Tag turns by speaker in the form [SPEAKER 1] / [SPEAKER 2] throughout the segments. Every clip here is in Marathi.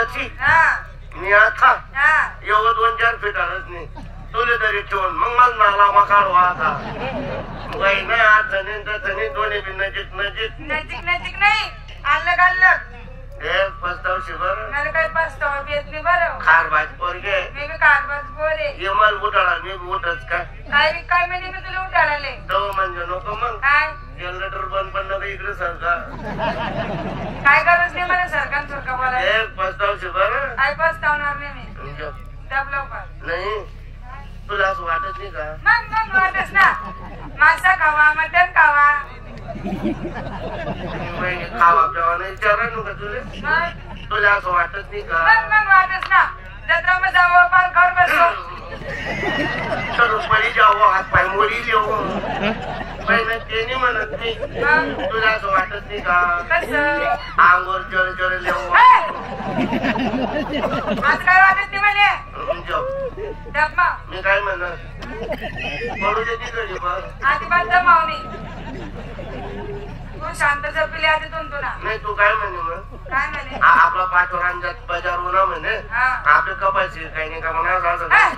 [SPEAKER 1] तशी मी आता एवढं 2-4 फीट आलंच नाही तुले तरी ठेवून मग मला नाला मकाळवा आता बाई नाही आता नाही दोन्ही बी नजीक नजीक
[SPEAKER 2] नजीक नजीक नाही आलं घाललं
[SPEAKER 1] एक पस्तावशी बरं
[SPEAKER 2] मला काही पस्तावा येत नाही बरं
[SPEAKER 1] खारबाज पोरगे
[SPEAKER 2] मी बी कारबाज पोरे
[SPEAKER 1] ये मला उठाळा मी उठच काय
[SPEAKER 2] काय म्हणजे मी तुला उठाळाले
[SPEAKER 1] तो म्हणजे नको मग
[SPEAKER 2] काय
[SPEAKER 1] जनरेटर बंद पण नको इकडे सरकार
[SPEAKER 2] काय गरज नाही मला सरकार सुरका बोला
[SPEAKER 1] एक पस्तावशी बरं
[SPEAKER 2] काय पस्तावणार नाही मी दबलो का
[SPEAKER 1] नाही तुला असं वाटत नाही का
[SPEAKER 2] मग वाटच ना मासा खावा मटण खावा
[SPEAKER 1] खावा पिवा नाही विचारा का तुले तुला असं वाटत नाही का
[SPEAKER 2] मग वाटच ना जत्रा मग जावं पाल खाऊन बसतो
[SPEAKER 1] तर पडी जावं हात पाय मोरी येऊ महिन्यात ते नाही म्हणत नाही तुला असं वाटत नाही का
[SPEAKER 2] कसं
[SPEAKER 1] अंगोर चढ लिहू
[SPEAKER 2] आज काय वाटत नाही म्हणे डब्बा
[SPEAKER 1] मी काय म्हणत पडू दे तिकडे बघ
[SPEAKER 2] अजिबात जमावणी तू शांत जपली आधी तू ना
[SPEAKER 1] नाही तू काय म्हणे मग
[SPEAKER 2] काय म्हणे
[SPEAKER 1] आपला पाठोरांच्यात बाजार होणार म्हणे आपले कपायचे काही नाही का म्हणा असं
[SPEAKER 2] काय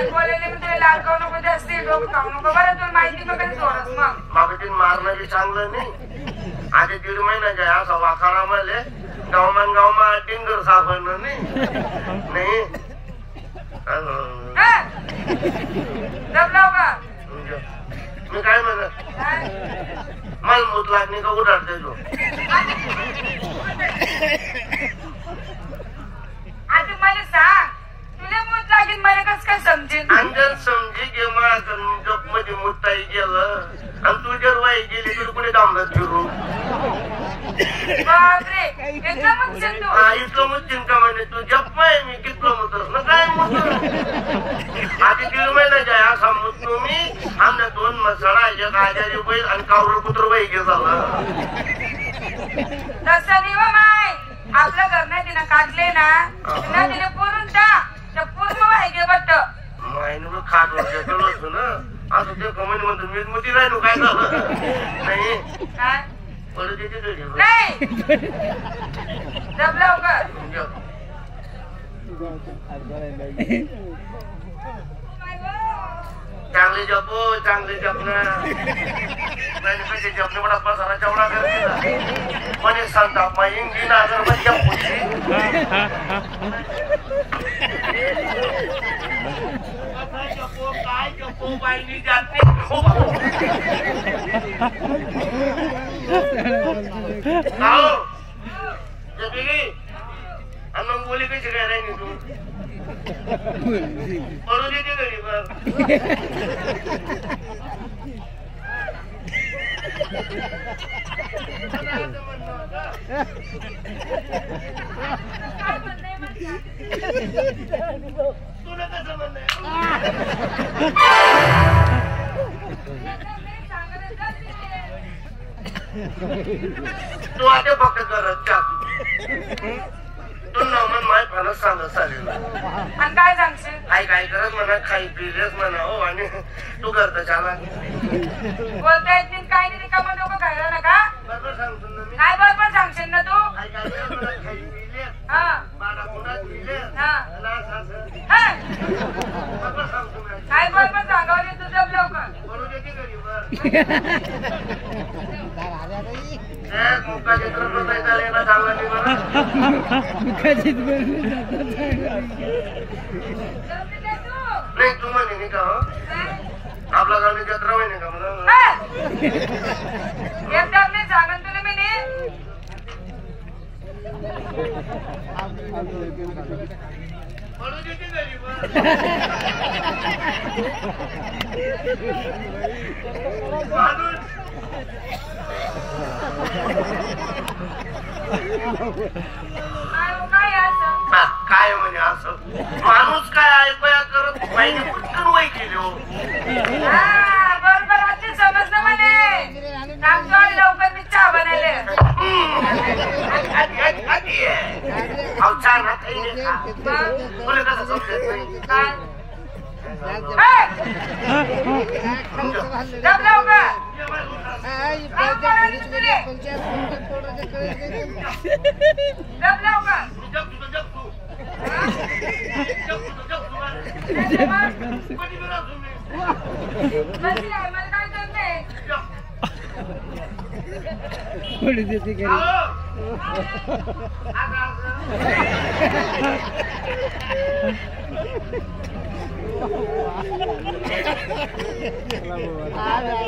[SPEAKER 2] बोलायला मी तुला लाल खाऊ नको जास्ती डोकं खाऊ नको बरं तुला माहिती मग कधी सोडस मग
[SPEAKER 1] मागतील मारणं बी चांगलं नाही आधी 1.5 महिन्याच्या असा वाखारा मले गावमा टिंगर सापडणं नाही
[SPEAKER 2] जमलाव का
[SPEAKER 1] मी काय म्हणत मला मूत लागणे का उठाडते तू
[SPEAKER 2] आधी मला सांग तुला मूत लागेल मला कस काय समजेल
[SPEAKER 1] अंजन समजी घे मला जप मध्ये मुताई गेलं आणि तू जर वाई गेली तर कुठे दामलं फिरू
[SPEAKER 2] बापरे इतकं मुच्छिन तू
[SPEAKER 1] इतकं मुच्छिन का म्हणे तू जप आहे मी कितलं मुतस ना काय मुत आधी 1.5 महिन्याच्या असा मुतलो मी आमच्या 2 मसाळा एक आजारी बैल आणि कावरं कुत्र बाई गे झालं
[SPEAKER 2] तसं नाही हो माय आपलं घर नाही तिनं काढले ना तिनं तिने पुरून पूर्ण वाहिगे बट्ट
[SPEAKER 1] मायने मग खाटवर घेतलं होतं ना असं ते कमानी म्हणतो मी मुती राहिलो काय झालं नाही
[SPEAKER 2] काय
[SPEAKER 1] पडू देते तुझी
[SPEAKER 2] नाही जमलाव का
[SPEAKER 1] चांगली जपो चांगली जपना पैसे जपणे पण पसारा चवडा करते पण सांगता माईन दिन अगर मग जपूची काय जपो बाईनी जाते जपली आणि मग बोली कशी काय राहिली तू पडू देते घरी बघ तुला कसं म्हणणं तू आता फक्त करत तू नमन माय फणस सांगत चालेल
[SPEAKER 2] आणि काय सांगशील
[SPEAKER 1] काय करत म्हणा खाई पिलेस म्हणा हो आणि तू करत छान
[SPEAKER 2] बोलता येत नाही काय नाही रिकामा डोकं खायला नका
[SPEAKER 1] बरोबर सांगतो ना मी
[SPEAKER 2] काय बरोबर सांगशील ना तू
[SPEAKER 1] काय खाई पिले
[SPEAKER 2] हा
[SPEAKER 1] बाळा कुणात पिले
[SPEAKER 2] हा
[SPEAKER 1] बरोबर सांगतो मी
[SPEAKER 2] काय बरोबर सांगावली तुझं लवकर
[SPEAKER 1] बोलू देते घरी बर मुक्का चित्र येणं चांगला नाही बरं नाही तू म्हणे नाही का हो आपल्या गावची जत्रा म्हणे का म्हणून
[SPEAKER 2] एकदा नाही सांगन तुला मी नाही
[SPEAKER 1] पडू देते घरी बरं काय म्हणे असं माणूस काय ऐकूया करत पाहिजे पटकन वय केली हो
[SPEAKER 2] बरोबर आधी समजलं म्हणे लवकर मी चहा बनायले
[SPEAKER 1] छान तुला कसं समजत नाही
[SPEAKER 2] काय लवकर जप लाव का
[SPEAKER 1] मी जप तू जप तू कधी बिरा तुम्ही
[SPEAKER 2] मला काय करत नाही
[SPEAKER 3] थोडी देते घरी
[SPEAKER 1] आता